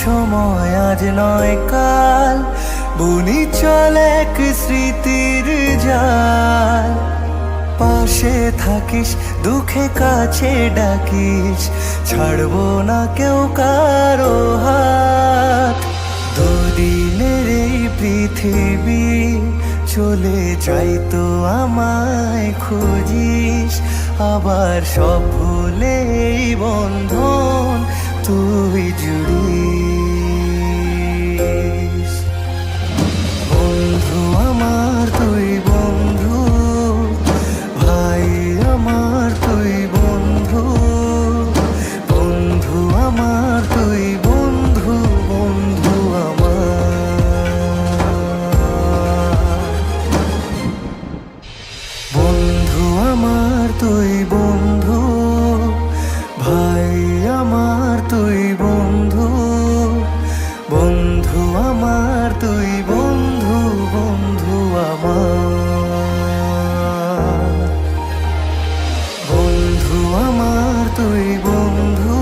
সময় আজ নয় কাল, বুনি চলে এক স্মৃতির জাল। পাশে থাকিস, দুঃখে কাছে ডাকিস, ছাড়বো না কেউ কারো হাত। দুদিনের এই পৃথিবী চলে যাই তো আমায় খুঁজিস, আবার সব ভুলে এই বন্ধন তুই জুড়িস। বন্ধু আমার তুই বন্ধু, ভাই আমার তুই বন্ধু, বন্ধু আমার তুই বন্ধু, বন্ধু আমার। বন্ধু আমার তুই বন্ধু, ভাই আমার তুই বন্ধু, বন্ধু আমার তুই বন্ধু, বন্ধু আমার। বন্ধু আমার তুই বন্ধু,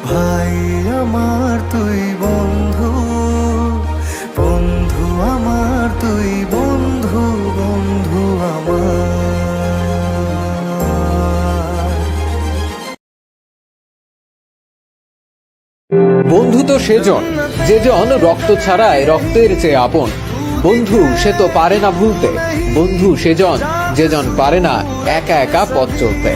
ভাই আমার তুই বন্ধু, বন্ধু আমার তুই বন্ধু, বন্ধু আমার। বন্ধু তো সেজন যে জন রক্ত ছাড়ায় রক্তের চেয়ে আপন। বন্ধু সে তো পারে না ভুলতে, বন্ধু সেজন যে জন পারে না একা একা পথ চলতে।